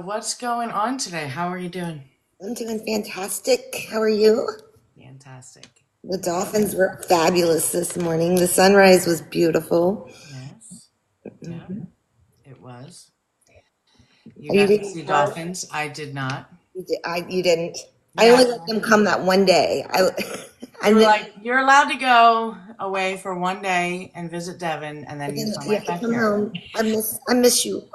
what's going on today? How are you doing? I'm doing fantastic. How are you? Fantastic. The dolphins were fabulous this morning. The sunrise was beautiful. Yes. Yeah, it was. You You got to didn't see come? dolphins. I did not. You didn't. I Yeah. only let them come that one day. They And were then, like, you're allowed to go away for one day and visit Devon, and then you come you right have to back come here. home. I miss you.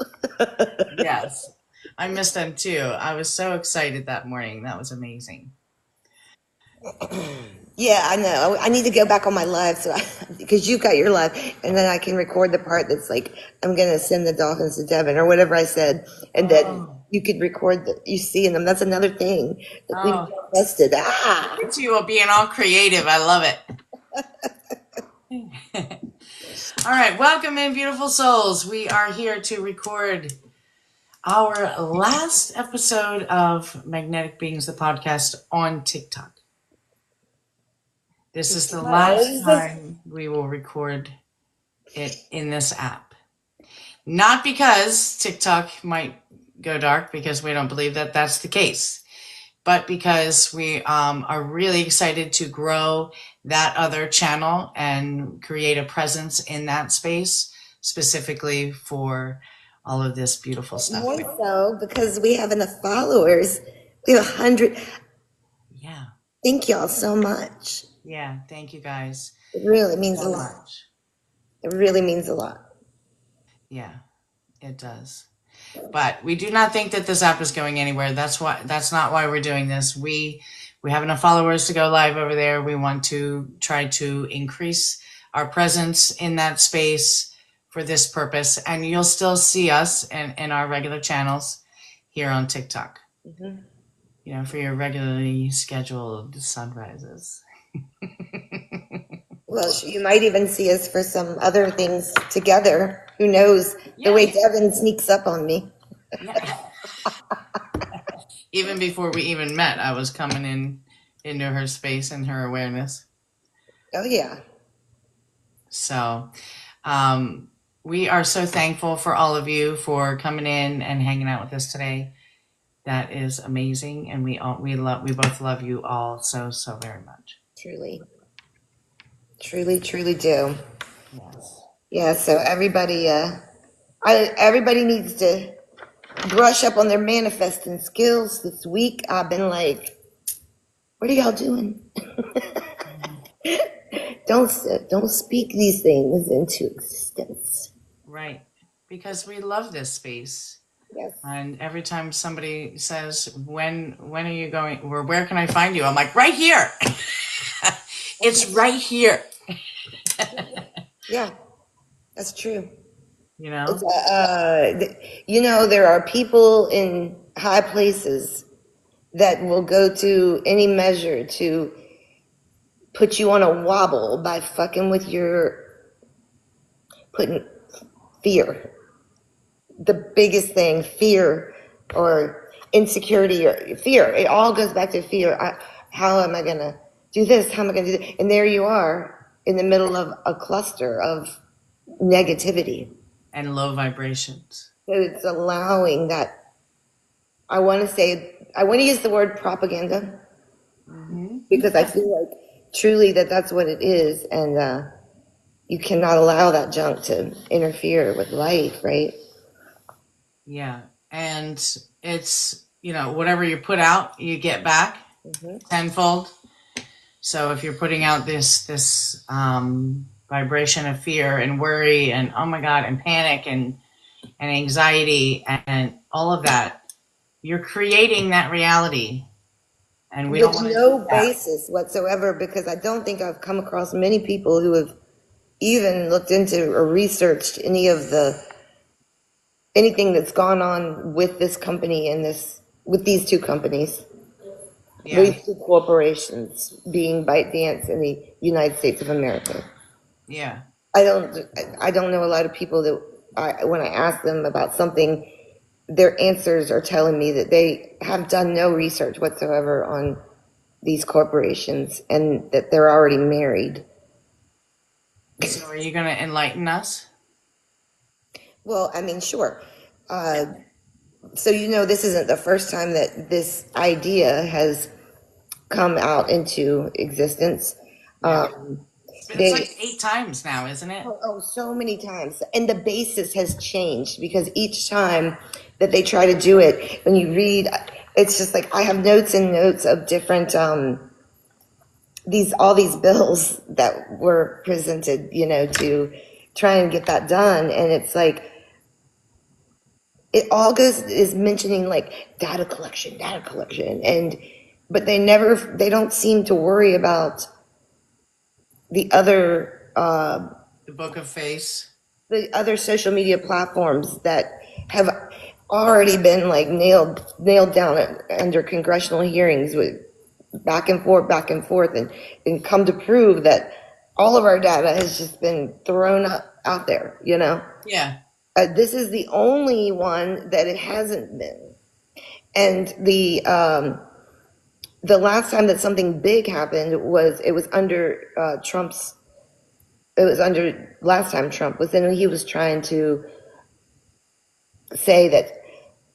Yes. I missed them too. I was so excited that morning. That was amazing. Yeah, I know. I need to go back on my live because you got your live, and then I can record the part that's like, I'm gonna send the dolphins to Devon or whatever I said, and then Oh, you could record you seeing them. That's another thing that we've oh. tested. Look at you being all creative. I love it. All right. Welcome in, beautiful souls. We are here to record our last episode of Magnetic Beings, the podcast on TikTok. This is the last time we will record it in this app. Not because TikTok might go dark, because we don't believe that that's the case, but because we are really excited to grow that other channel and create a presence in that space specifically for all of this beautiful stuff. More so because we have enough followers. We have 100. Yeah. Thank y'all so much. Yeah. Thank you guys It really means a so lot. much. It really means a lot. Yeah, it does. But we do not think that this app is going anywhere. That's not why we're doing this. We have enough followers to go live over there. We want to try to increase our presence in that space for this purpose. And you'll still see us in our regular channels here on TikTok. Mhm. You know, for your regularly scheduled sunrises. Well, you might even see us for some other things together. Who knows? The way Devin sneaks up on me. Yeah. Even before we even met, I was coming into her space and her awareness. Oh, yeah. So, we are so thankful for all of you for coming in and hanging out with us today. That is amazing, and we both love you all so very much. Truly. Truly, truly do. Yes. Yeah, so everybody needs to brush up on their manifesting skills this week. I've been like, what are y'all doing? Don't speak these things into existence. Right, because we love this space. Yes. And every time somebody says, when are you going, or where can I find you? I'm like, right here. It's right here. Yeah, that's true. You know? There are people in high places that will go to any measure to put you on a wobble by fucking with putting fear. The biggest thing, fear or insecurity or fear. It all goes back to fear. How am I going to do this? How am I going to do that? And there you are in the middle of a cluster of negativity. And low vibrations. So it's allowing that. I want to use the word propaganda because I feel like truly that's what it is. And you cannot allow that junk to interfere with life, right? Yeah. And it's, whatever you put out, you get back tenfold. So if you're putting out this vibration of fear and worry and, oh my God, and panic and anxiety and all of that, you're creating that reality. And we don't want to no do that. basis whatsoever, because I don't think I've come across many people who have even looked into or researched anything that's gone on with this company and with these two companies. Yeah. These two corporations, being ByteDance and the United States of America. Yeah. I don't know a lot of people that when I ask them about something, their answers are telling me that they have done no research whatsoever on these corporations and that they're already married. So are you going to enlighten us? Well, I mean, sure. So, this isn't the first time that this idea has come out into existence. Yeah. It's They, like 8 times now, isn't it? so many times. And the basis has changed because each time that they try to do it, when you read, it's just like I have notes and notes of different, all these bills that were presented, to try and get that done. And it's like, it all is mentioning like data collection. But they don't seem to worry about the other, The Book of Face. the other social media platforms that have already been like nailed down under congressional hearings with back and forth, and come to prove that all of our data has just been thrown out there. Yeah. This is the only one that it hasn't been. And the last time that something big happened it was under Trump's. It was under last time Trump was in. He was trying to say that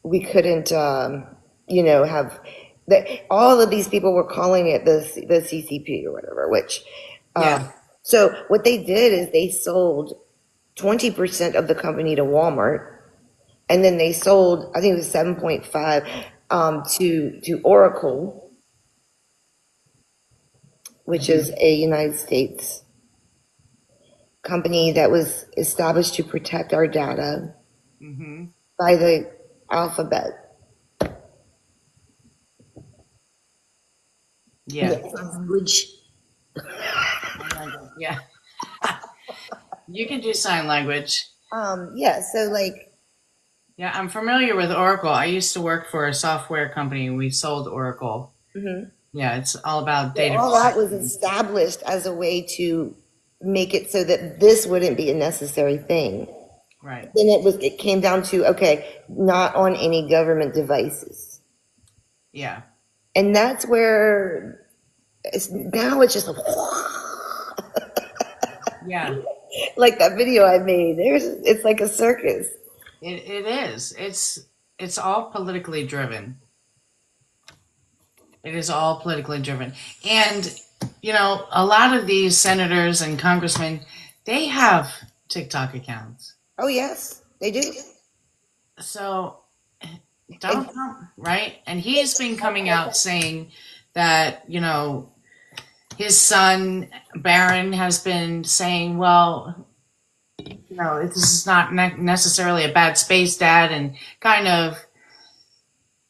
we couldn't, have that. All of these people were calling it the CCP or whatever. Which, Yeah. so what they did is they sold 20% of the company to Walmart, and then they sold, I think it was 7.5, to Oracle, which is a United States company that was established to protect our data Mm-hmm. by the alphabet. Yeah. Language. Yeah. You can do sign language. Yeah, so like, Yeah, I'm familiar with Oracle. I used to work for a software company. We sold Oracle. mhm. Yeah, it's all about data All that was protection. established as a way to make it so that this wouldn't be a necessary thing. Right. Then it came down to, okay, not on any government devices. Yeah. And that's where now it's just Yeah. like that video I made. It's like a circus. It is. It's all politically driven. It is all politically driven. And a lot of these senators and congressmen, they have TikTok accounts. Oh yes, they do. So Donald Trump, right? And he's been coming out saying that, his son Barron has been saying, well, this is not necessarily a bad space, Dad, and kind of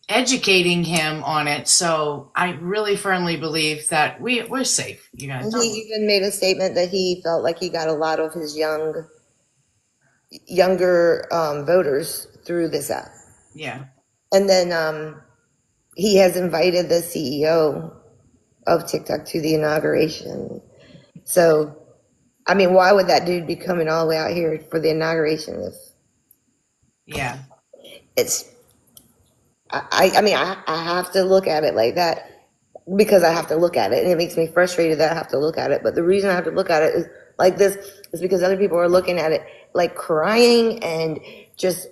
educating him on it. So I really firmly believe that we're safe, you guys. And he even made a statement that he felt like he got a lot of his younger voters through this app. Yeah. And then he has invited the CEO of TikTok to the inauguration. So, I mean, why would that dude be coming all the way out here for the inauguration? Yeah. I mean, I have to look at it like that because I have to look at it, and it makes me frustrated that I have to look at it. But the reason I have to look at it is like this is because other people are looking at it like crying and just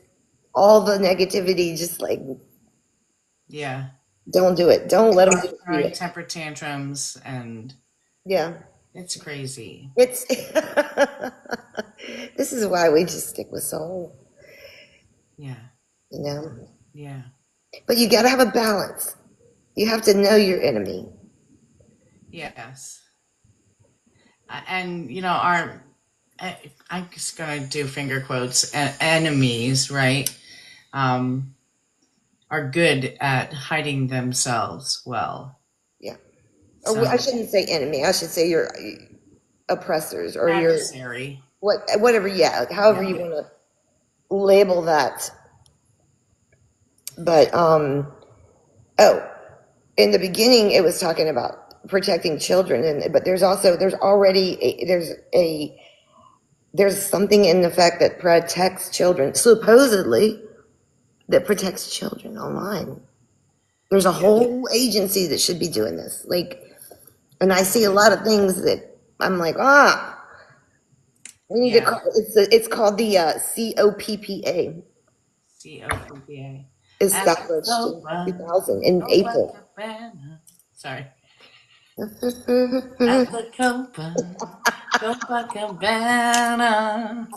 all the negativity, just like, Yeah. don't do it. Don't let them do Throwing it. temper tantrums, and Yeah. it's crazy. It's this is why we just stick with soul, Yeah. you know. Yeah. But you got to have a balance. You have to know your enemy. Yes. And our I'm just gonna do finger quotes. Enemies, right? Are good at hiding themselves well. Yeah. So, Or I shouldn't say enemy. I should say your oppressors or your adversary. whatever. Yeah, however Yeah. you want to label that. But oh, in the beginning it was talking about protecting children, but there's already there's something in the fact that protects children, supposedly, that protects children online. There's a whole agency that should be doing this. Like, and I see a lot of things that I'm like, we need to Yeah. call it's called the COPPA. COPPA. At the established in Copa, 2000 in April. Copacabana. Sorry. At It's the Copacabana.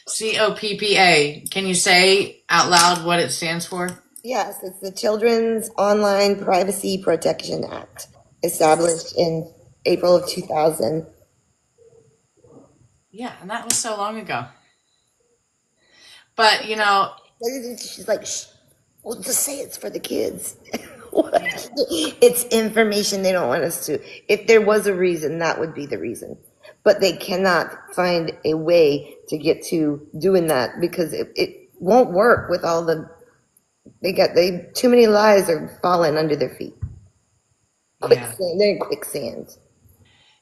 COPPA. Can you say out loud what it stands for? Yes, it's the Children's Online Privacy Protection Act, established in April of 2000. Yeah, and that was so long ago. But you know, She's like, shh, well, just say it's for the kids. yeah, It's information they don't want us to. If there was a reason, that would be the reason. But they cannot find a way to get to doing that because it won't work with all the, too many lies are falling under their feet. yeah, Quicksand, they're in quicksand.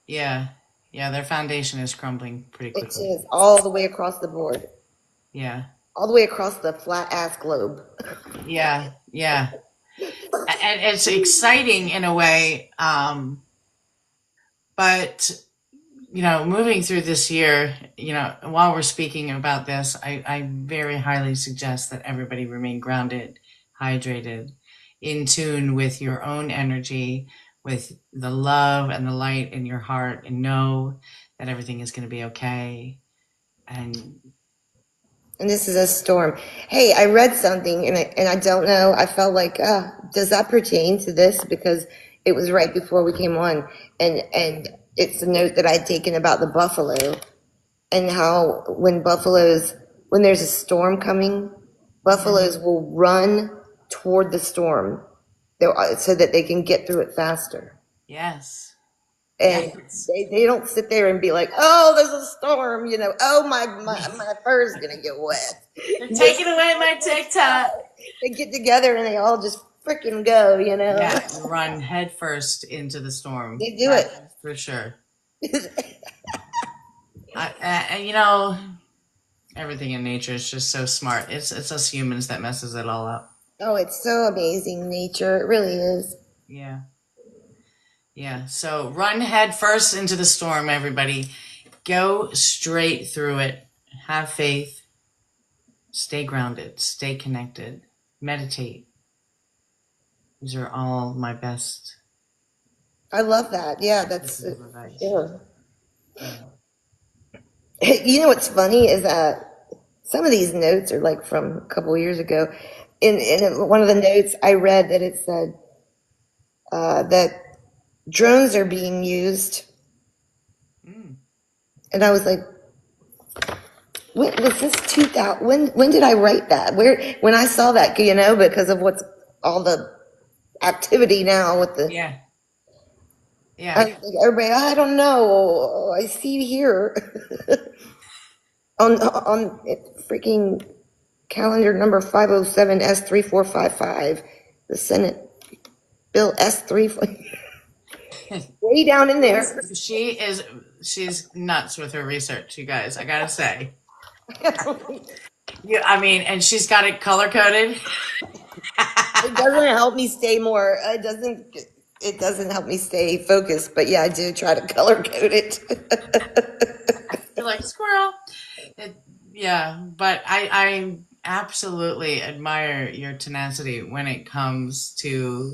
yeah, yeah. Their foundation is crumbling pretty It quickly. is all the way across the board, Yeah, all the way across the flat ass globe. yeah, yeah. And it's exciting in a way. But you know, moving through this year, you know, while we're speaking about this, I very highly suggest that everybody remain grounded, hydrated, in tune with your own energy, with the love and the light in your heart, and know that everything is going to be okay. And And this is a storm. Hey, I read something and I don't know. I felt like, does that pertain to this? Because it was right before we came on, and it's a note that I'd taken about the buffalo and how when there's a storm coming, buffaloes will run toward the storm so that they can get through it faster. yes, And yes, they don't sit there and be like, oh, there's a storm, oh, my fur's gonna get wet. they're taking away my TikTok. They get together and they all just freaking go, Yeah, run headfirst into the storm. They do it. That's for sure. You know, everything in nature is just so smart. It's us humans that messes it all up. Oh, it's so amazing, nature. It really is. Yeah. Yeah. So run head first into the storm, everybody. Go straight through it. Have faith. Stay grounded. Stay connected. Meditate. These are all my best. I love that. Yeah, that's pieces of advice. yeah. Yeah. You know what's funny is that some of these notes are like from a couple of years ago. In one of the notes, I read that it said that drones are being used, and I was like, when was this 2000? When did I write that? When I saw that, because of what's all the activity now with the Yeah. Yeah. everybody. I don't know. I see here on freaking calendar number 507 S3455, the Senate Bill S3, way down in there. She's nuts with her research, you guys. I gotta say. Yeah, I mean, and she's got it color coded. It doesn't help me stay more. It doesn't help me stay focused. But yeah, I do try to color code it. You're like squirrel. Yeah, but I absolutely admire your tenacity when it comes to,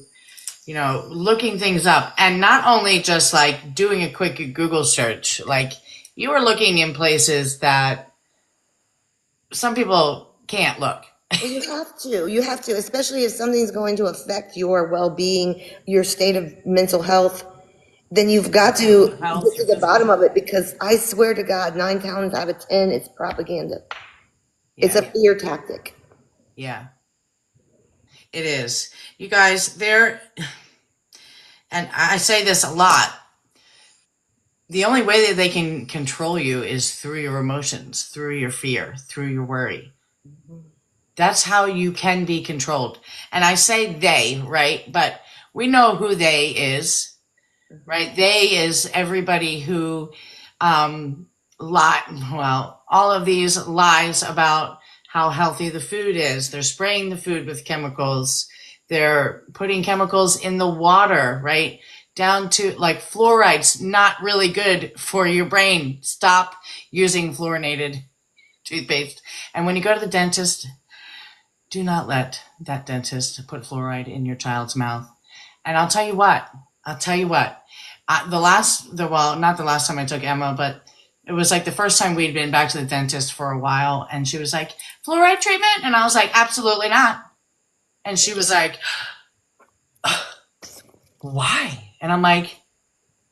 looking things up, and not only just like doing a quick Google search. Like, you were looking in places that some people can't look. You have to, especially if something's going to affect your well-being, your state of mental health, then you've got to get to the bottom of it, because I swear to God, 9 times out of 10, it's propaganda. It's a fear tactic. Yeah, it is. You guys, and I say this a lot, the only way that they can control you is through your emotions, through your fear, through your worry. That's how you can be controlled. And I say they, right? But we know who they is, right? They is everybody who all of these lies about how healthy the food is. They're spraying the food with chemicals. They're putting chemicals in the water, right? Down to like fluoride's not really good for your brain. Stop using fluorinated toothpaste. And when you go to the dentist, do not let that dentist put fluoride in your child's mouth. And I'll tell you what. Not the last time I took Emma, but it was like the first time we'd been back to the dentist for a while, and she was like, fluoride treatment? And I was like, absolutely not. And she was like, why? And I'm like,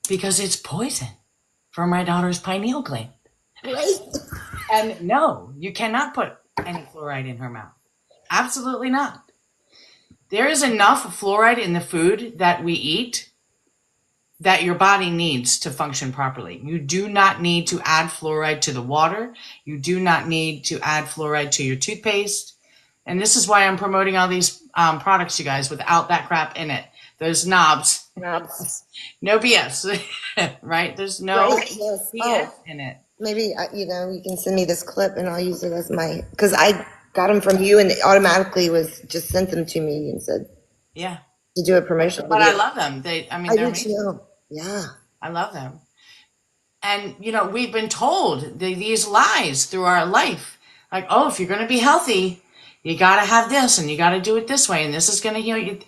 because it's poison for my daughter's pineal gland. Right. And no, you cannot put any fluoride in her mouth. Absolutely not. There is enough fluoride in the food that we eat that your body needs to function properly. You do not need to add fluoride to the water. You do not need to add fluoride to your toothpaste. And this is why I'm promoting all these products, you guys, without that crap in it. Those knobs. No BS, right? There's no Right, yes. BS in it. Maybe, you can send me this clip and I'll use it as because I got them from you and it automatically just sent them to me and said Yeah. to do a promotion. But I love them. I they're do amazing. too. Yeah. I love them. And, we've been told these lies through our life. Like, oh, if you're going to be healthy, you got to have this and you got to do it this way and this is going to heal you.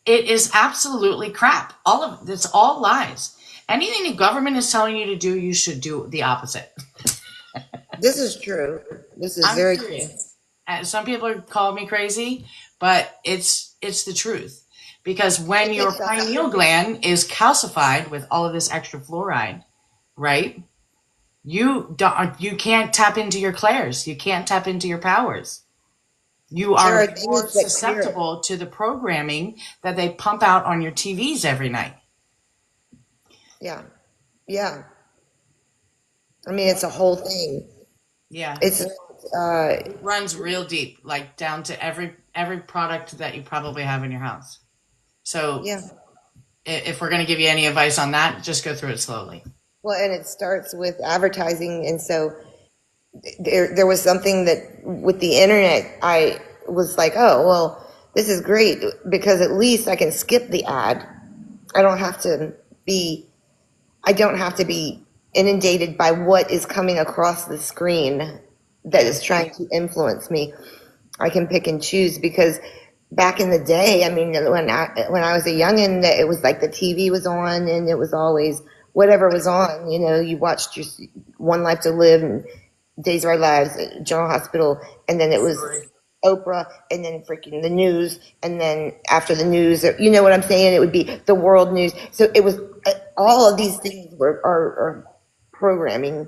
It is absolutely crap. All of it's all lies. Anything the government is telling you to do, you should do the opposite. This is true. This is I'm very serious. true. And some people call me crazy, but it's the truth. Because when your pineal gland is calcified with all of this extra fluoride, right? You can't tap into your clairs. You can't tap into your powers. You are more susceptible to the programming that they pump out on your TVs every night. Yeah. Yeah. I mean, it's a whole thing. Yeah. It runs real deep, like down to every product that you probably have in your house. So yeah. If we're going to give you any advice on that, just go through it slowly. Well, and it starts with advertising. And so there was something that with the internet, I was like, oh, well, this is great because at least I can skip the ad. I don't have to be inundated by what is coming across the screen that is trying to influence me. I can pick and choose because back in the day, I mean, when I was a youngin', it was like the TV was on and it was always whatever was on. You watched your One Life to Live and Days of Our Lives, General Hospital, and then it was Oprah, and then freaking the news, and then after the news, you know what I'm saying? It would be the world news. So it was all of these things are programming.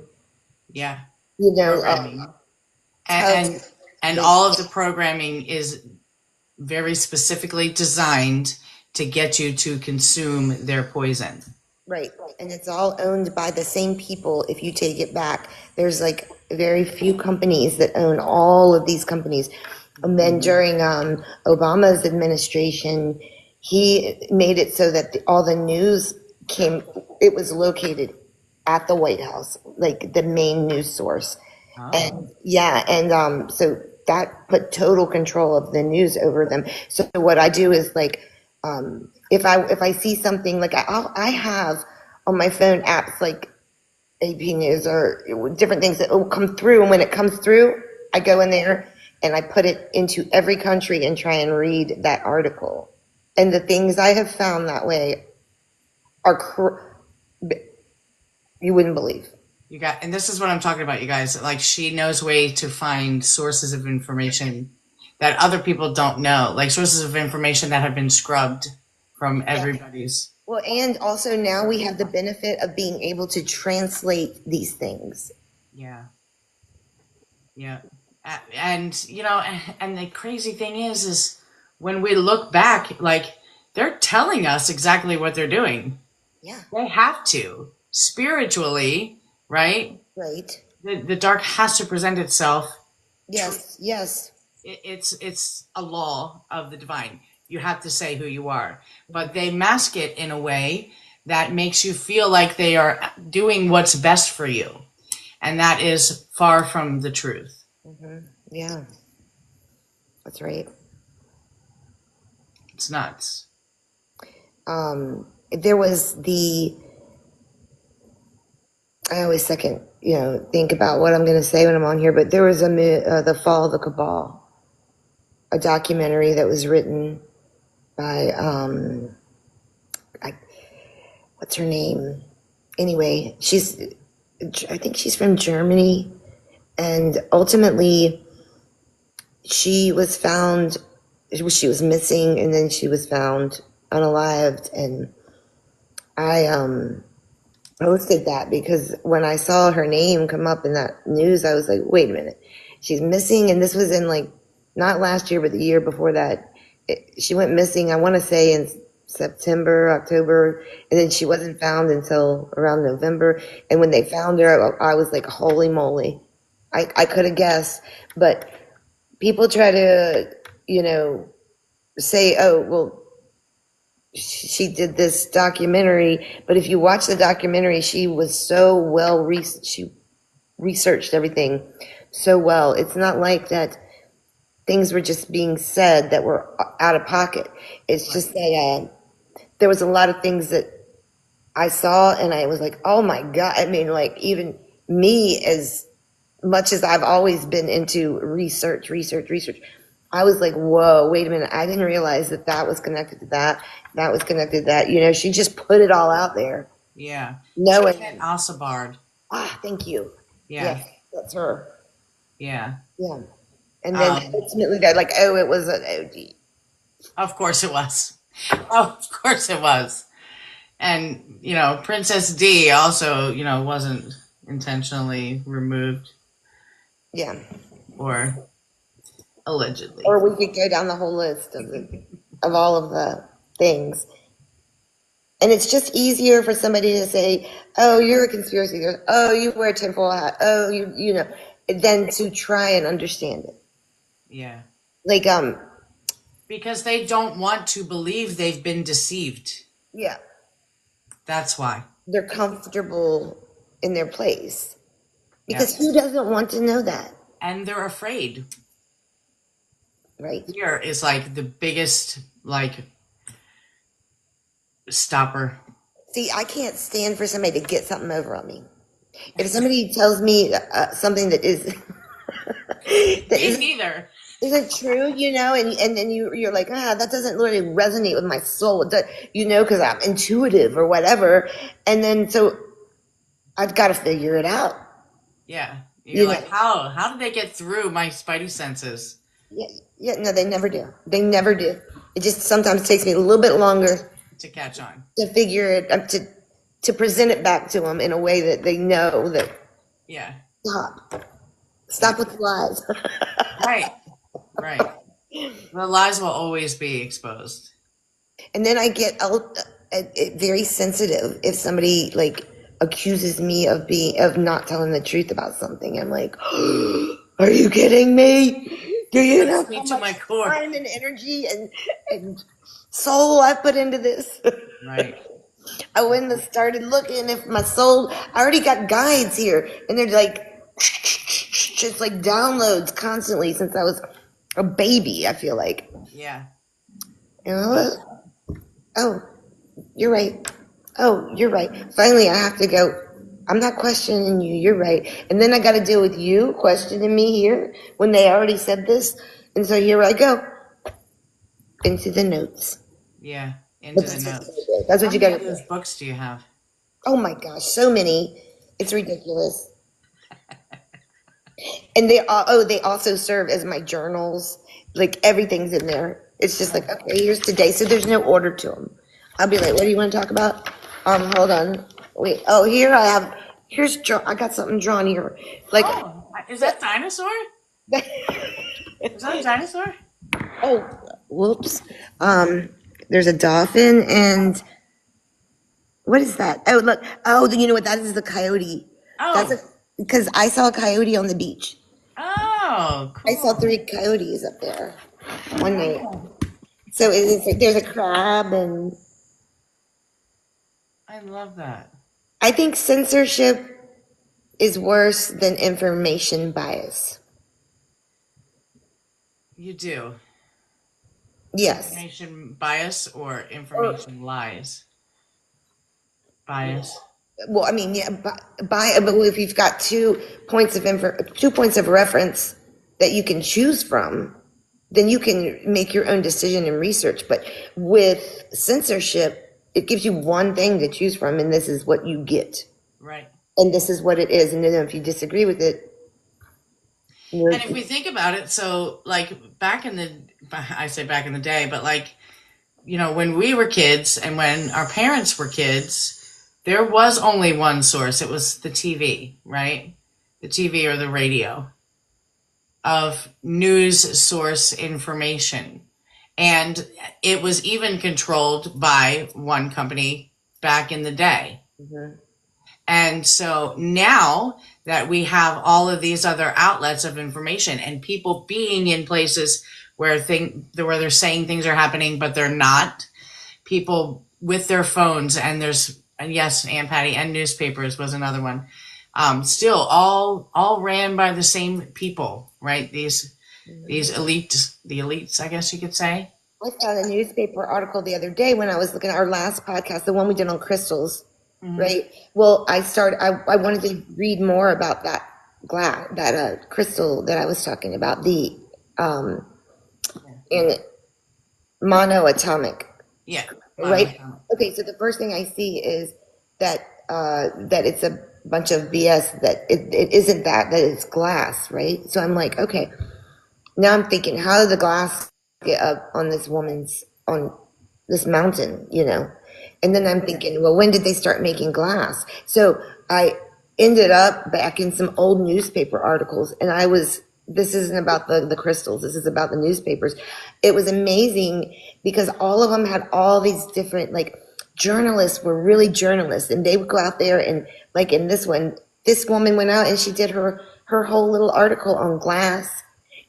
Yeah. Programming. And all of the programming is very specifically designed to get you to consume their poison. Right. And it's all owned by the same people. If you take it back, there's like very few companies that own all of these companies. And then during Obama's administration, he made it so that all the news it was located at the White House, like the main news source. Oh. And yeah, and so that put total control of the news over them. So what I do is like, if I see something like I have on my phone apps like AP News or different things that will come through, and when it comes through, I go in there and I put it into every country and try and read that article. And the things I have found that way are you wouldn't believe. And this is what I'm talking about, you guys. Like, she knows way to find sources of information that other people don't know, like sources of information that have been scrubbed from everybody's. Well, and also now we have the benefit of being able to translate these things. Yeah. Yeah. And, and the crazy thing is when we look back, like, they're telling us exactly what they're doing. Yeah. They have to. Spiritually, right? Right. The dark has to present itself. Yes, yes. It's a law of the divine. You have to say who you are. But they mask it in a way that makes you feel like they are doing what's best for you. And that is far from the truth. Mm-hmm. Yeah. That's right. It's nuts. There was I always think about what I'm going to say when I'm on here, but there was the Fall of the Cabal. a documentary that was written by what's her name? Anyway, I think she's from Germany, and ultimately she was found. She was missing, and then she was found unalived. And I posted that because when I saw her name come up in that news, I was like, wait a minute, she's missing. And this was in like, not last year, but the year before that. She went missing, I want to say in September, October, and then she wasn't found until around November. And when they found her, I was like, holy moly. I could have guessed, but people try to, say, oh, well, she did this documentary, but if you watch the documentary, she was so she researched everything so well. It's not like that things were just being said that were out of pocket. It's just that there was a lot of things that I saw and I was like, oh my God. I mean, like even me, as much as I've always been into research, I was like, whoa, wait a minute. I didn't realize that was connected to that. That was connected to that. She just put it all out there. Yeah. Knowing. Alsabard. Thank you. Yeah. Yes, that's her. Yeah. Yeah. And then ultimately they're like, oh, it was an OD. Of course it was. Oh, of course it was. And, Princess D also, wasn't intentionally removed. Yeah. Or allegedly. Or we could go down the whole list of all of the things. And it's just easier for somebody to say, oh, you're a conspiracy theorist. Oh, you wear a tinfoil hat. Oh, than to try and understand it. Yeah. Like, because they don't want to believe they've been deceived. Yeah. That's why. They're comfortable in their place. Because who doesn't want to know that? And they're afraid. Right. Fear is like the biggest, stopper. See, I can't stand for somebody to get something over on me. If somebody tells me something that is neither. Isn't true, and then you're like, that doesn't really resonate with my soul, because I'm intuitive or whatever. And then so I've got to figure it out. Yeah. You're like, how did they get through my spidey senses? Yeah, no, they never do. They never do. It just sometimes takes me a little bit longer to catch on, to figure it, to present it back to them in a way that they know that. Yeah. Stop with the lies. Right. The lies will always be exposed. And then I get very sensitive if somebody accuses me of not telling the truth about something. I'm like, are you kidding me? Do you know how much time and energy and soul I put into this? Right. I went and started looking if my soul. I already got guides here, and they're just like downloads constantly since I was a baby. I feel like. Yeah. Oh, you're right. Oh, you're right. Finally, I have to go. I'm not questioning you. You're right. And then I got to deal with you questioning me here when they already said this. And so here I go. Into the notes. Yeah, into the notes. That's what you got to do. How many books do you have? Oh my gosh, so many. It's ridiculous. And they also serve as my journals. Everything's in there. It's just okay, here's today. So there's no order to them. I'll be like, what do you want to talk about? Hold on. Wait. Oh, I got something drawn here. Is that dinosaur? Is that a dinosaur? Oh, whoops. There's a dolphin and what is that? Oh, look. Oh, you know what? That is the coyote. Oh. Because I saw a coyote on the beach. Oh, cool. I saw 3 coyotes up there one night. So there's a crab and. I love that. I think censorship is worse than information bias. You do? Yes. Information bias or information lies? Bias. Well, I mean, yeah, but if you've got 2 points of reference that you can choose from, then you can make your own decision and research. But with censorship, it gives you one thing to choose from, and this is what you get. Right. And this is what it is. And then if you disagree with it, And if we think about it, so like I say back in the day, but like, when we were kids and when our parents were kids, there was only one source. It was the TV, right? The TV or the radio of news source information. And it was even controlled by one company back in the day. mm-hmm. And so now that we have all of these other outlets of information and people being in places where they're saying things are happening, but they're not, people with their phones, and yes, Aunt Patty, and newspapers was another one. Still all ran by the same people, right? These elites, I guess you could say. I found a newspaper article the other day when I was looking at our last podcast, the one we did on crystals, right? Well, I wanted to read more about that crystal that I was talking about, the in monoatomic. Yeah. Right. Okay. So the first thing I see is that that it's a bunch of BS. That it isn't that it's glass, right? So I'm like, okay. Now I'm thinking, how did the glass get up on on this mountain? And then I'm thinking, well, when did they start making glass? So I ended up back in some old newspaper articles, and this isn't about the crystals. This is about the newspapers. It was amazing because all of them had all these different, like, journalists were really journalists, and they would go out there and, like, in this one, this woman went out and she did her whole little article on glass,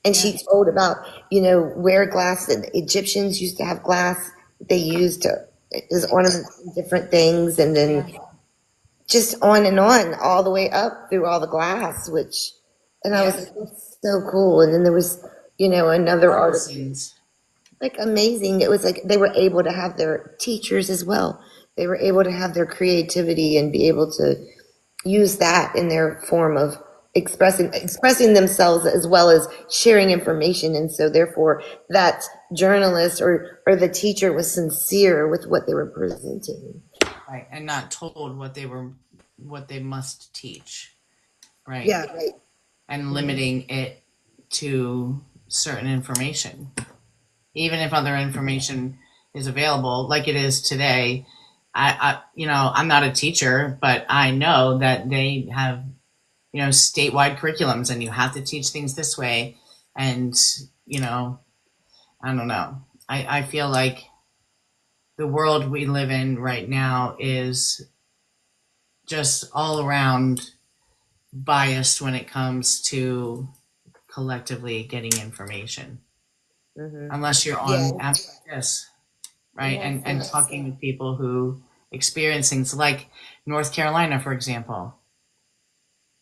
and she told about, where glass, the Egyptians used to have glass they used as ornaments and different things, and then just on and on, all the way up through all the glass, and I was like, that's so cool. And then there was, another article, like, amazing. It was like they were able to have their teachers as well. They were able to have their creativity and be able to use that in their form of expressing themselves as well as sharing information. And so therefore that journalist or the teacher was sincere with what they were presenting. Right. And not told what they must teach. Right. Yeah, right. And limiting it to certain information. Even if other information is available, like it is today. I'm not a teacher, but I know that they have, statewide curriculums, and you have to teach things this way. And, I don't know. I feel like the world we live in right now is just all around biased when it comes to collectively getting information. Unless you're on apps like this, right? And talking with people who experience things like North Carolina, for example.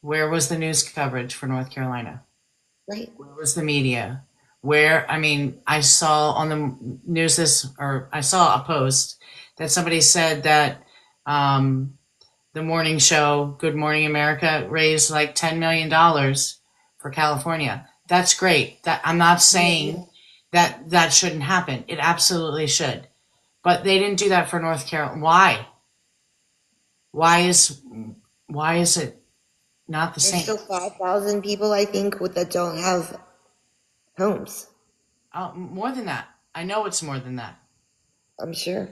Where was the news coverage for North Carolina? Right. Where was the media? I saw on the news I saw a post that somebody said that the morning show, Good Morning America, raised like $10 million for California. That's great. I'm not saying that shouldn't happen. It absolutely should. But they didn't do that for North Carolina. Why? Why is it not the same? There's still 5,000 people, I think, that don't have homes. More than that. I know it's more than that. I'm sure.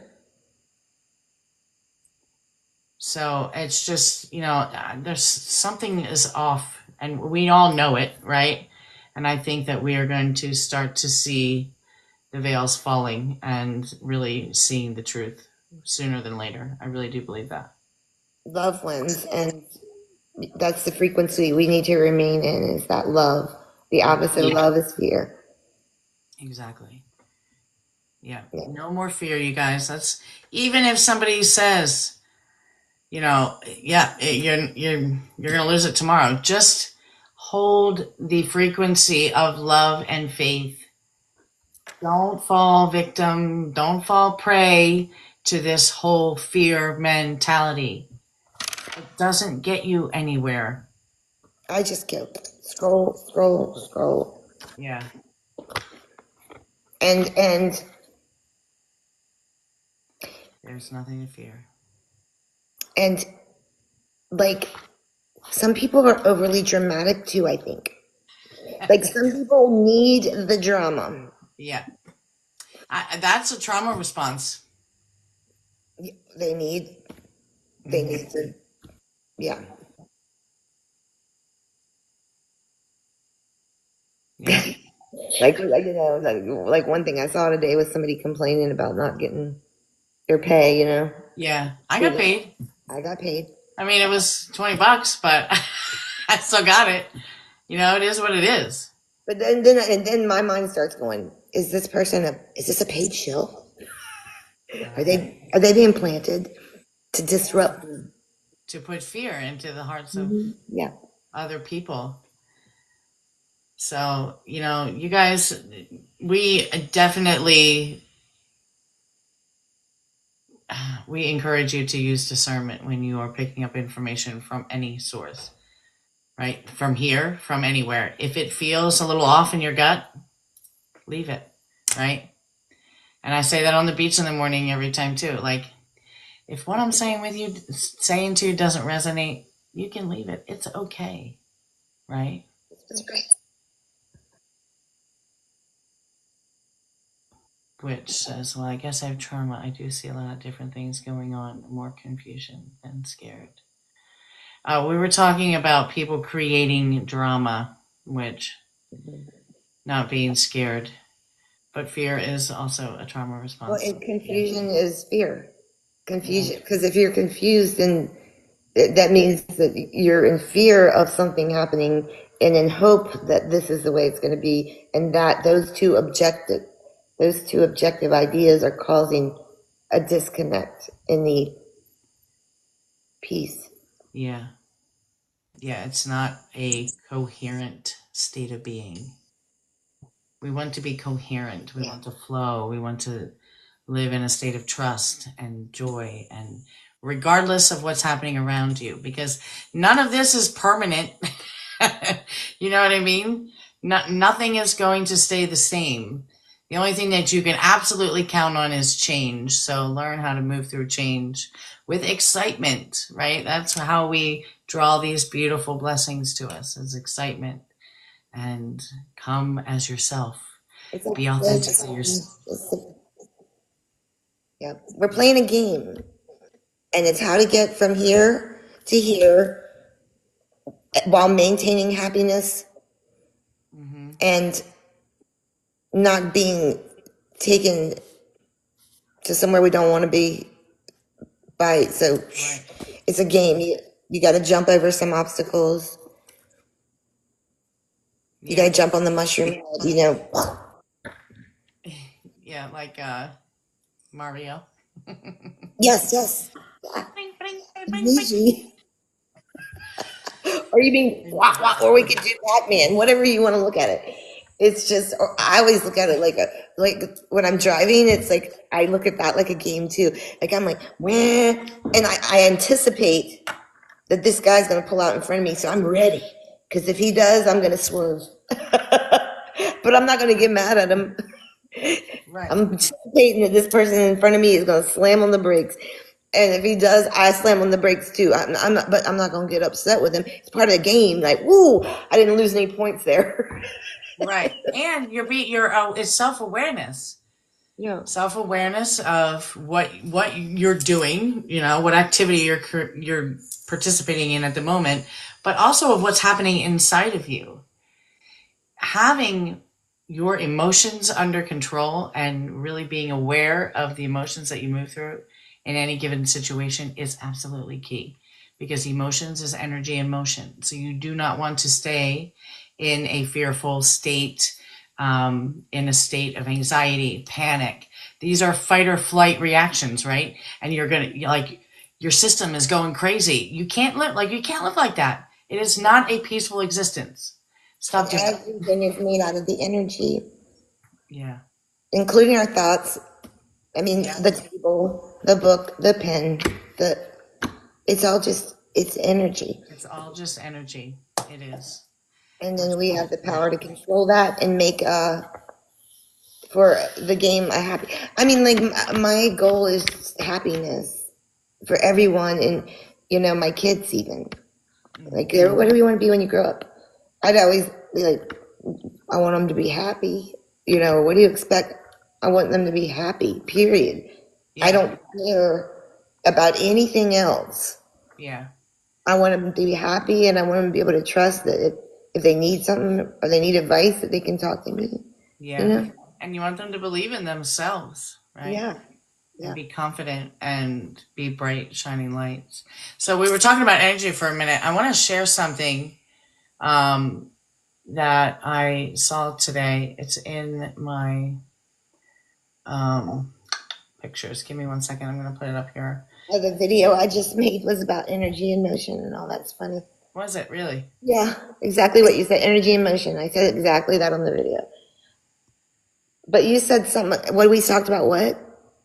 So it's just, there's something is off, and we all know it, right? And I think that we are going to start to see the veils falling and really seeing the truth sooner than later. I really do believe that. Love wins, and that's the frequency we need to remain in, is that love. The opposite of love is fear. Exactly. Yeah. No more fear, you guys. That's, even if somebody says, you're gonna lose it tomorrow, just hold the frequency of love and faith. Don't fall victim, don't fall prey to this whole fear mentality. It doesn't get you anywhere. I just kept scroll. Yeah. And There's nothing to fear. and like some people are overly dramatic too, I think. Like some people need the drama. Yeah. That's a trauma response. They need to, yeah. Yeah. Like like one thing I saw today was somebody complaining about not getting their pay, Yeah. I got paid. I got paid. I mean, it was $20, but I still got it. It is what it is. But then my mind starts going, is this a paid shill? Are they being planted to disrupt? To put fear into the hearts of Yeah. other people. So, you guys, we definitely, we encourage you to use discernment when you are picking up information from any source, right? From here, from anywhere. If it feels a little off in your gut, leave it, right? And I say that on the beach in the morning every time too. Like, if what I'm saying to you doesn't resonate, you can leave it. It's okay, right? That's right. Which says, well, I guess I have trauma. I do see a lot of different things going on, more confusion than scared. We were talking about people creating drama, which not being scared, but fear is also a trauma response. Well, and confusion is fear. Confusion, because if you're confused, then that means that you're in fear of something happening and in hope that this is the way it's going to be, and that those two objective ideas are causing a disconnect in the peace. Yeah. Yeah, it's not a coherent state of being. We want to be coherent. We want to flow. We want to live in a state of trust and joy, and regardless of what's happening around you, because none of this is permanent. You know what I mean? Nothing is going to stay the same. The only thing that you can absolutely count on is change. So learn how to move through change with excitement, right? That's how we draw these beautiful blessings to us, is excitement. And come as yourself. Be authentically yourself. Yeah, we're playing a game, and it's how to get from here to here while maintaining happiness and not being taken to somewhere we don't want to be by. So it's a game. You got to jump over some obstacles. You got to jump on the mushroom head, Yeah, like Mario. Yes. Bling, bling, bling, bling. Easy. Or you mean, or we could do Batman, whatever you want to look at it. It's just, or I always look at it like when I'm driving, it's like, I look at that like a game too. Like I'm like, wah, and I anticipate that this guy's going to pull out in front of me. So I'm ready. Because if he does, I'm going to swerve. But I'm not going to get mad at him. Right. I'm anticipating that this person in front of me is going to slam on the brakes. And if he does, I slam on the brakes too. But I'm not going to get upset with him. It's part of the game. Like, woo, I didn't lose any points there. Right. And it's self-awareness. Yeah. Self-awareness of what you're doing, what activity you're participating in at the moment, but also of what's happening inside of you. Having your emotions under control and really being aware of the emotions that you move through in any given situation is absolutely key, because emotions is energy in motion. So you do not want to stay in a fearful state, in a state of anxiety, panic. These are fight or flight reactions, right? And your system is going crazy. You can't live like that. It is not a peaceful existence. Stop doing that. Everything is made out of the energy. Yeah. Including our thoughts. I mean, the table, the book, the pen, it's energy. It's all just energy. It is. And then we have the power to control that and make for the game a happy. I mean, like my goal is happiness for everyone, and my kids even. Like, what do you want to be when you grow up? I'd always be like, I want them to be happy. What do you expect? I want them to be happy. Period. I Yeah. don't care about anything else. Yeah. I want them to be happy, and I want them to be able to trust that if they need something or they need advice, that they can talk to me. Yeah. And you want them to believe in themselves, right? Yeah. And be confident and be bright, shining lights. So we were talking about energy for a minute. I want to share something that I saw today. It's in my pictures. Give me 1 second. I'm going to put it up here. Oh, the video I just made was about energy and motion and all. That's funny. Was it really? Yeah, exactly what you said. Energy and motion. I said exactly that on the video. But you said something. What we talked about? What?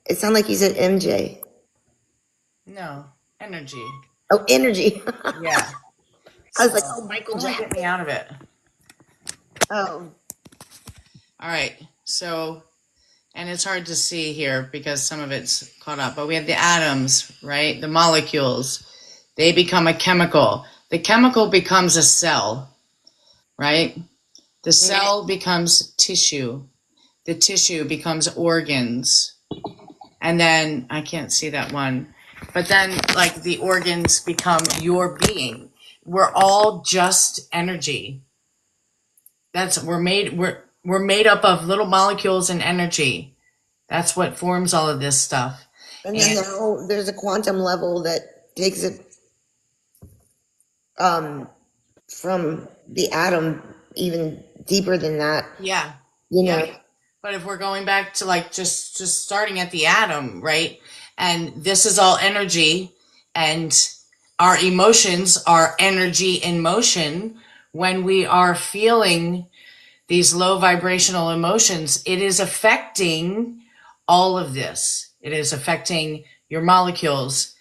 It sounded like you said MJ. No, energy. Oh, energy. Yeah. I was like, oh, Michael Don't Jackson. get me out of it. Oh, All right. So, and it's hard to see here because some of it's caught up, but we have the atoms, right? The molecules. They become a chemical. The chemical becomes a cell, right? The cell becomes tissue. The tissue becomes organs. And then, I can't see that one, but then like the organs become your being. We're all just energy. We're made up of little molecules and energy. That's what forms all of this stuff. and then now there's a quantum level that takes it from the atom even deeper than that. Yeah. Yeah. But if we're going back to like just starting at the atom, right? And this is all energy, and our emotions are energy in motion. When we are feeling these low vibrational emotions, it is affecting all of this. It is affecting your molecules,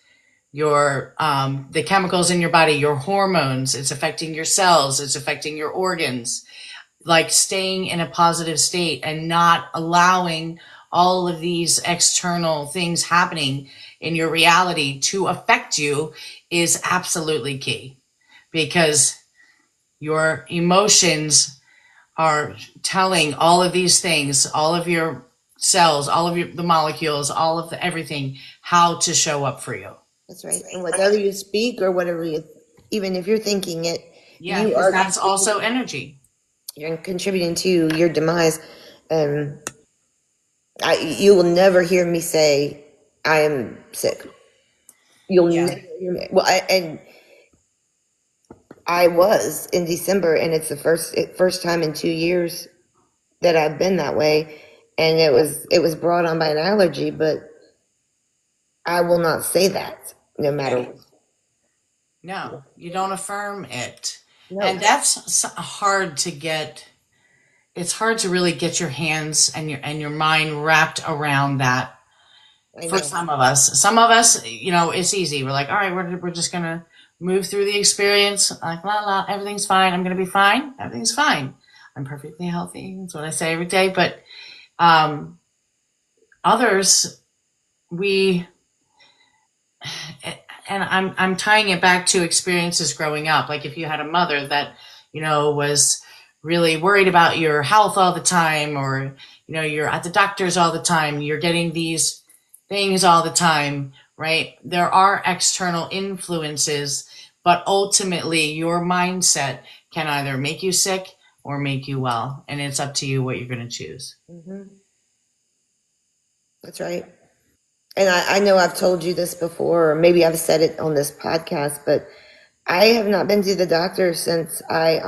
your the chemicals in your body, your hormones. It's affecting your cells. It's affecting your organs. Like staying in a positive state and not allowing all of these external things happening in your reality to affect you is absolutely key, because your emotions are telling all of these things, all of your cells, all of the molecules, all of the everything, how to show up for you. That's right. And whatever you speak or whatever even if you're thinking it, Yeah, because that's also energy. You're contributing to your demise. You will never hear me say I am sick. You'll never hear me. Well, and I was in December, and it's the first time in 2 years that I've been that way, and it was brought on by an allergy. But I will not say that, no matter what. No, you don't affirm it. No. And that's hard to get. It's hard to really get your hands and your mind wrapped around that. For some of us. Some of us, it's easy. We're like, all right, we're just gonna move through the experience. Like, la la, everything's fine. I'm gonna be fine. Everything's fine. I'm perfectly healthy. That's what I say every day. But others, and I'm tying it back to experiences growing up. Like if you had a mother that, was really worried about your health all the time, or, you're at the doctors all the time, you're getting these things all the time, right? There are external influences, but ultimately your mindset can either make you sick or make you well. And it's up to you what you're going to choose. Mm-hmm. That's right. And I know I've told you this before, or maybe I've said it on this podcast, but I have not been to the doctor since I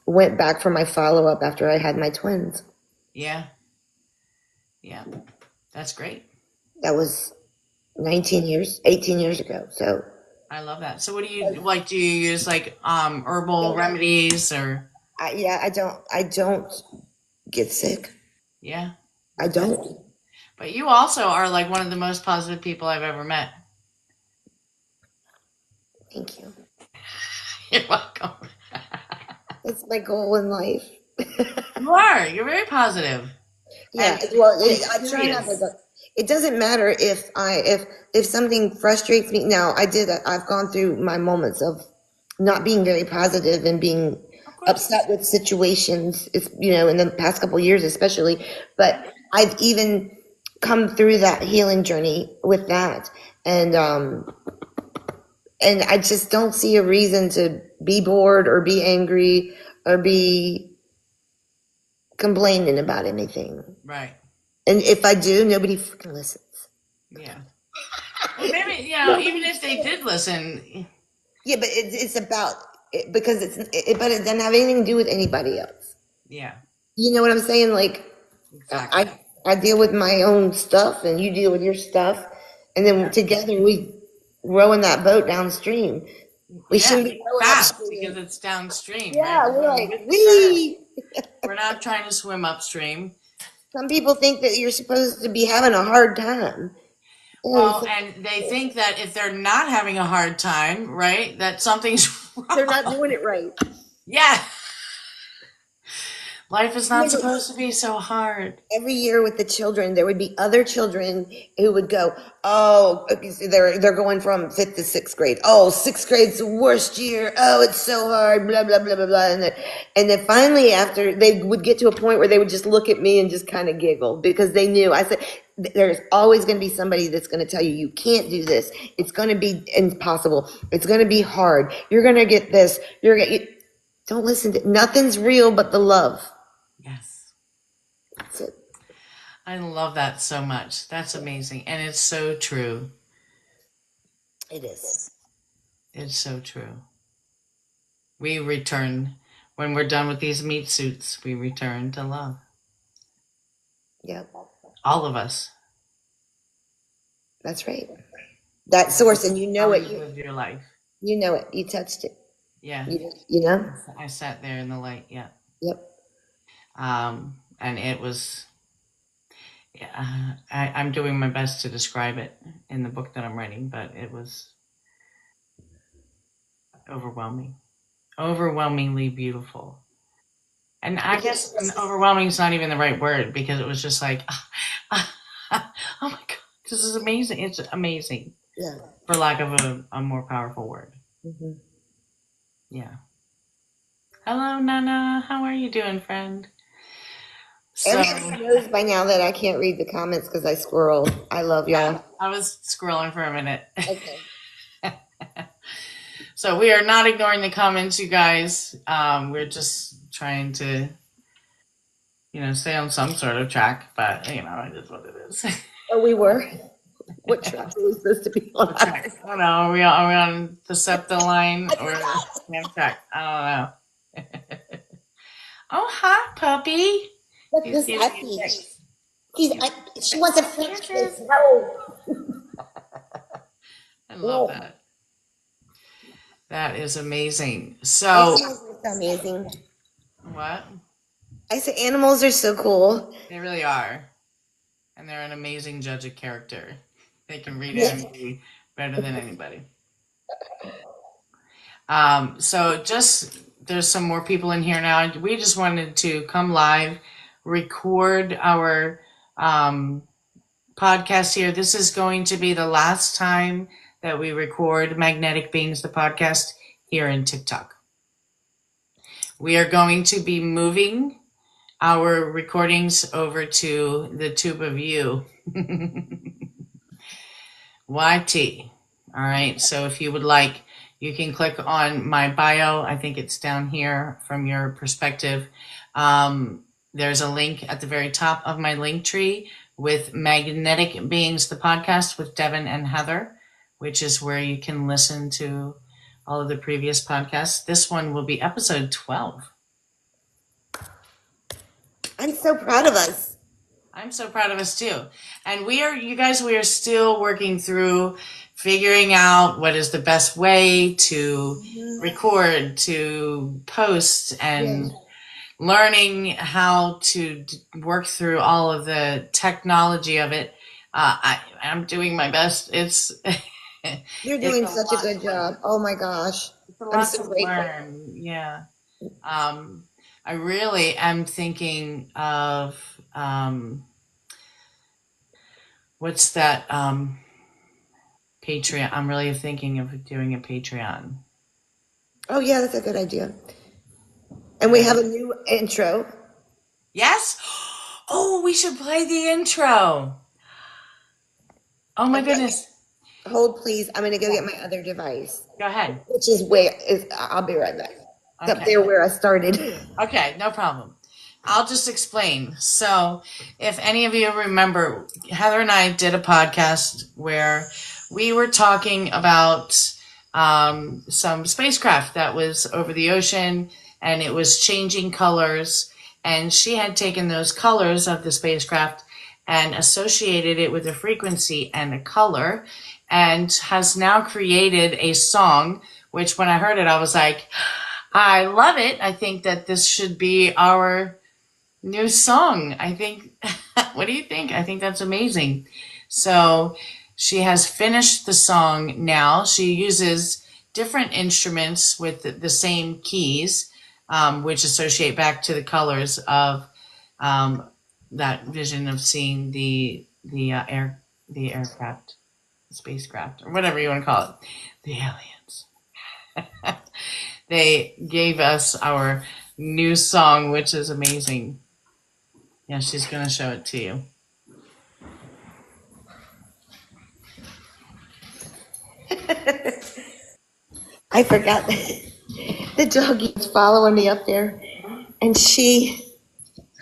went back for my follow-up after I had my twins. Yeah. Yeah. That's great. That was 18 years ago. So I love that. So what do you like? Do you use like herbal remedies or? I don't get sick. Yeah. I don't. But you also are like one of the most positive people I've ever met. Thank you. You're welcome. It's my goal in life. You are. You're very positive. Yeah, And well, I'm I try not to. serious. It doesn't matter if something frustrates me. Now, I've gone through my moments of not being very positive and being Of course. upset with situations. It's, in the past couple years, especially. Yeah. But I've even come through that healing journey with that, and I just don't see a reason to be bored or be angry or be complaining about anything. Right. And if I do, nobody freaking listens. Yeah. Well, maybe, Nobody. even if they did listen, Yeah, but it's about it because but it doesn't have anything to do with anybody else. yeah, You know what I'm saying? Like, exactly. I deal with my own stuff, and you deal with your stuff, and then Yeah. together we rowing that boat downstream. We Yeah. shouldn't be rowing Fast because upstream. it's downstream, right? Yeah, We're we're going like, with the current. we. We're not trying to swim upstream. Some people think that you're supposed to be having a hard time. And Well, and they think that if they're not having a hard time, right, that something's they're not wrong. doing it right. Yeah. Life is not Remember, supposed to be so hard. every year with the children, there would be other children who would go, oh, okay, so they're going from fifth to sixth grade. Oh, sixth grade's the worst year. Oh, it's so hard. Blah blah blah blah blah. And then finally, after they would get to a point where they would just look at me and just kind of giggle because they knew. I said, there's always going to be somebody that's going to tell you you can't do this. It's going to be impossible. It's going to be hard. You're going to get this. Don't listen to nothing's real but the love. Yes. That's it. I love that so much. That's amazing. And it's so true. It is. It's so true. We return, when we're done with these meat suits, we return to love. Yep. All of us. That's right. That source, and you know How it. you live your life. You know it. You touched it. Yeah. You know? I sat there in the light. Yeah. Yep. And it was, yeah, I'm doing my best to describe it in the book that I'm writing, but it was overwhelming, overwhelmingly beautiful. And I guess overwhelming is not even the right word because it was just like, oh my God, this is amazing. It's amazing, Yeah. for lack of a more powerful word. Mm-hmm. Yeah. Hello, Nana. How are you doing, friend? So Everybody knows by now that I can't read the comments because I squirrel. I love y'all. I was scrolling for a minute. Okay. So we are not ignoring the comments, you guys. We're just trying to, stay on some sort of track, but it is what it is. Oh, we were? What track were we supposed to be on? I don't know. Are we on the SEPTA line or Amtrak? I don't know. Oh, hi, puppy. Look, She's this giving happy. you kicks. She wants a French kiss. No. I love No. that. That is amazing. So, Animals are so amazing. what? I said animals are so cool. They really are. And they're an amazing judge of character. They can read Yes. energy better than anybody. So there's some more people in here now. We just wanted to come live, record our podcast here. This is going to be the last time that we record Magnetic Beings, the podcast, here in TikTok. We are going to be moving our recordings over to the Tube of You. YT. All right. So if you would like, you can click on my bio. I think it's down here from your perspective. There's a link at the very top of my link tree with Magnetic Beings, the podcast with Devin and Heather, which is where you can listen to all of the previous podcasts. This one will be episode 12. I'm so proud of us. I'm so proud of us too. And we are still working through figuring out what is the best way to record, to post, and learning how to work through all of the technology of it. I'm doing my best. You're doing such a good job. Oh my gosh. It's a I'm lot so to grateful. learn. Yeah. I really am thinking of um, what's that Patreon? I'm really thinking of doing a Patreon. Oh yeah, that's a good idea. And we have a new intro. Yes. Oh, we should play the intro. Oh my Okay, goodness. hold please. I'm gonna go get my other device, Go ahead. which is where is. I'll be right back. It's up Okay. there where I started. Okay, no problem. I'll just explain. So, if any of you remember, Heather and I did a podcast where we were talking about some spacecraft that was over the ocean and it was changing colors. And she had taken those colors of the spacecraft and associated it with a frequency and a color and has now created a song, which when I heard it, I was like, I love it. I think that this should be our new song. I think, what do you think? I think that's amazing. So she has finished the song now. She uses different instruments with the same keys, which associate back to the colors of that vision of seeing the aircraft, spacecraft, or whatever you want to call it, the aliens. They gave us our new song, which is amazing. Yeah, she's going to show it to you. I forgot the doggy's following me up there, and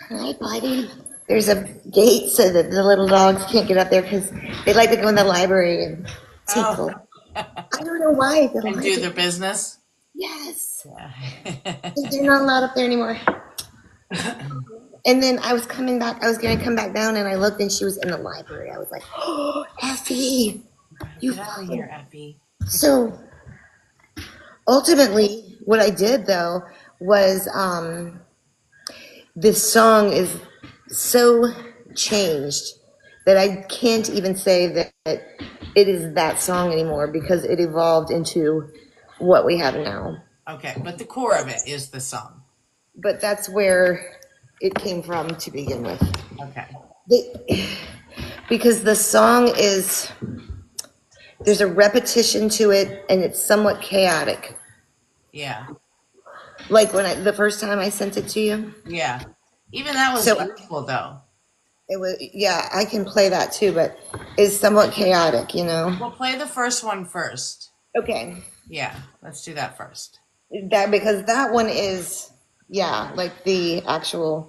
hi buddy. There's a gate so that the little dogs can't get up there because they like to go in the library and tinkle. I don't know why. And do their business. Yes. Yeah. They're not allowed up there anymore. And then I was coming back. I was going to come back down, and I looked, and she was in the library. I was like, "Oh, Effie, you Get out of here, Effie." So ultimately, what I did though was this song is so changed that I can't even say that it is that song anymore because it evolved into what we have now. Okay, but the core of it is the song. But that's where it came from to begin with. Okay. Because the song is, there's a repetition to it and it's somewhat chaotic. Yeah. Like when the first time I sent it to you. Yeah. Even that was So- beautiful, though. It was, yeah, I can play that too, but it's somewhat chaotic, you know? We'll play the first one first. Okay. Yeah, let's do that first. Because that one is, yeah, like the actual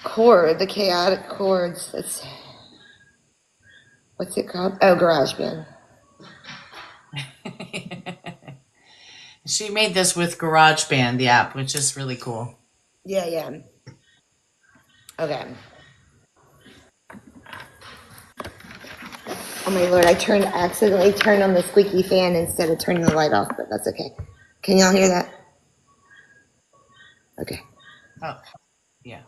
chord, the chaotic chords. What's it called? Oh, GarageBand. She made this with GarageBand, the app, which is really cool. Yeah, yeah. Okay. Oh my Lord, I accidentally turned on the squeaky fan instead of turning the light off, but that's okay. Can y'all hear that? Okay. Oh, yeah.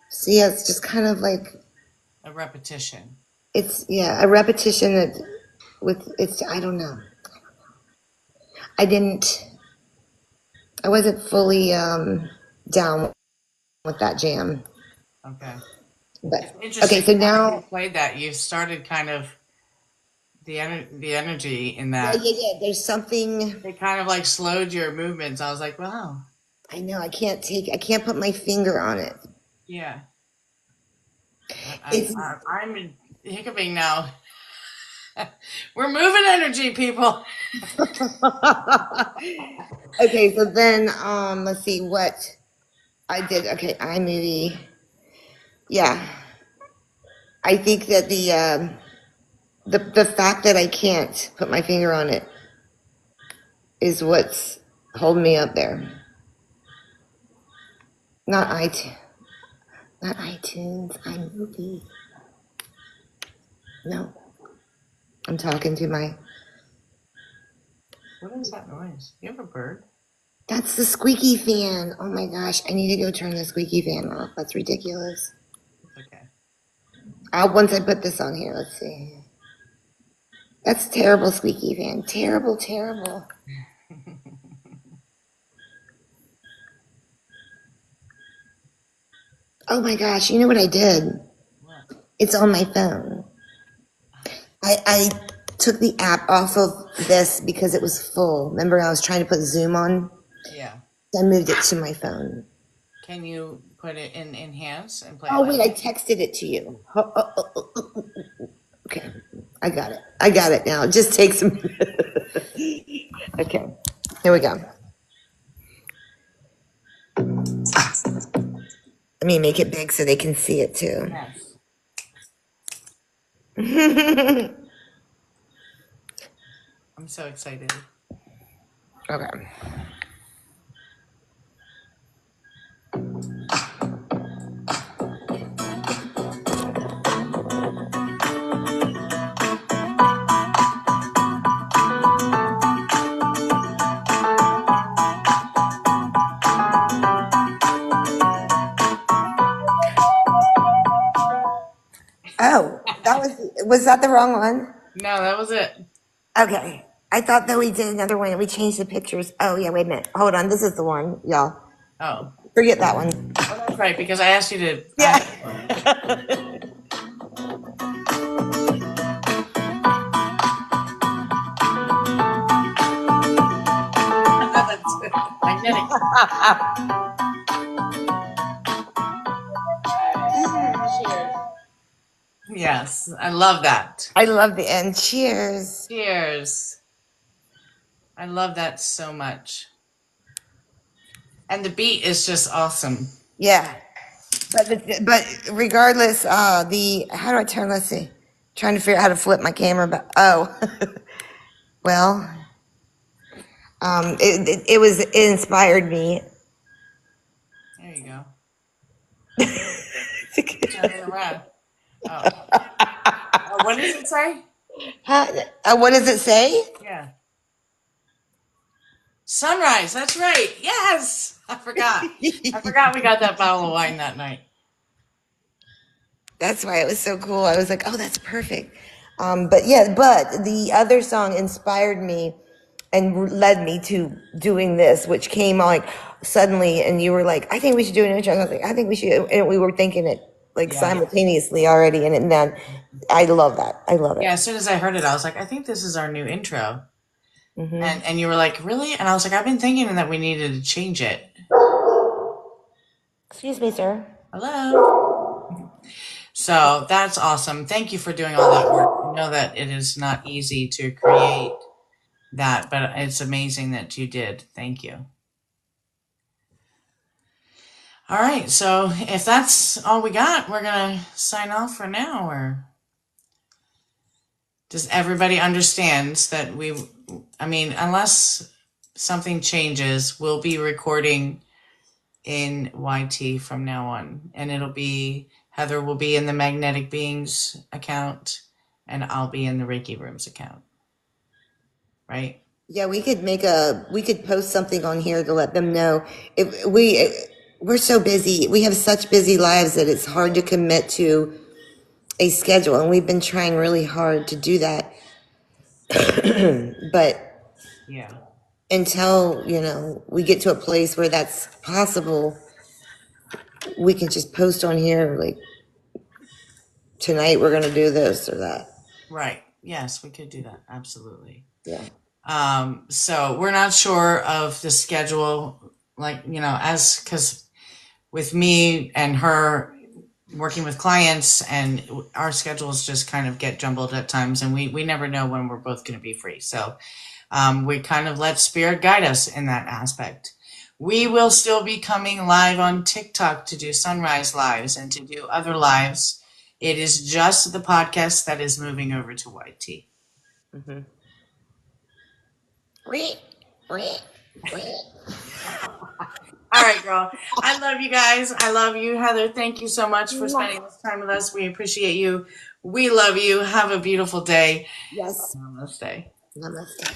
See, it's just kind of like A repetition. it's a repetition that I don't know. I wasn't fully down with that jam. Okay. But Interesting. okay, so now you played that, you started kind of the energy in that. yeah. There's something It kind of like slowed your movements. I was like, wow. I know I can't put my finger on it. Yeah. It's- I'm hiccuping now. We're moving energy, people. Okay, so then let's see what I did. Okay, iMovie. Yeah. I think that the fact that I can't put my finger on it is what's holding me up there. Not iTunes, iMovie. No. I'm talking to my What is that noise? You have a bird? That's the squeaky fan. Oh my gosh, I need to go turn the squeaky fan off. That's ridiculous. It's okay. Once I put this on here, let's see. That's terrible, squeaky fan. Terrible, terrible. Oh my gosh, you know what I did? What? It's on my phone. I took the app off of this because it was full. Remember, I was trying to put Zoom on? Yeah. I moved it to my phone. Can you put it in Enhance and play Oh, it wait, like I texted it to you. Okay, I got it. I got it now. It just takes a minute. Okay, here we go. Let me make it big so they can see it too. Yes. I'm so excited. Okay. Oh, was that the wrong one? No, that was it. Okay. I thought that we did another one and we changed the pictures. Oh yeah, wait a minute. Hold on. This is the one, y'all. Oh. Forget that one. Oh, that's right, because I asked you to. Yeah. Magnetic. Yes, I love that. I love the end. Cheers. Cheers. I love that so much. And the beat is just awesome. Yeah. But regardless, how do I turn? Let's see. Trying to figure out how to flip my camera. But well, it inspired me. There you go. Turn it around. Oh. What does it say? What does it say? Yeah. Sunrise. That's right. Yes. I forgot. I forgot we got that bottle of wine that night. That's why it was so cool. I was like, oh, that's perfect. But the other song inspired me and led me to doing this, which came like suddenly, and you were like, I think we should do an intro. And I was like, I think we should, and we were thinking it like simultaneously already, and then I love that. I love it. Yeah, as soon as I heard it, I was like, I think this is our new intro. Mm-hmm. And you were like, really? And I was like, I've been thinking that we needed to change it. Excuse me, sir. Hello. So that's awesome. Thank you for doing all that work. I know that it is not easy to create that, but it's amazing that you did. Thank you. All right. So if that's all we got, we're going to sign off for now. Or does everybody understand that unless something changes, we'll be recording in YT from now on, and Heather will be in the Magnetic Beings account, and I'll be in the Reiki Rooms account. Right? Yeah, we could post something on here to let them know. We're so busy. We have such busy lives that it's hard to commit to a schedule, and we've been trying really hard to do that. But yeah, until, we get to a place where that's possible, we can just post on here like, tonight we're going to do this or that. Right. Yes, we could do that. Absolutely. Yeah. So we're not sure of the schedule, because with me and her working with clients, and our schedules just kind of get jumbled at times, and we never know when we're both going to be free. So we kind of let spirit guide us in that aspect. We will still be coming live on TikTok to do sunrise lives and to do other lives. It is just the podcast that is moving over to YT. Mm-hmm. All right, girl. I love you guys. I love you, Heather. Thank you so much for spending this time with us. We appreciate you. We love you. Have a beautiful day. Yes. Namaste. Namaste.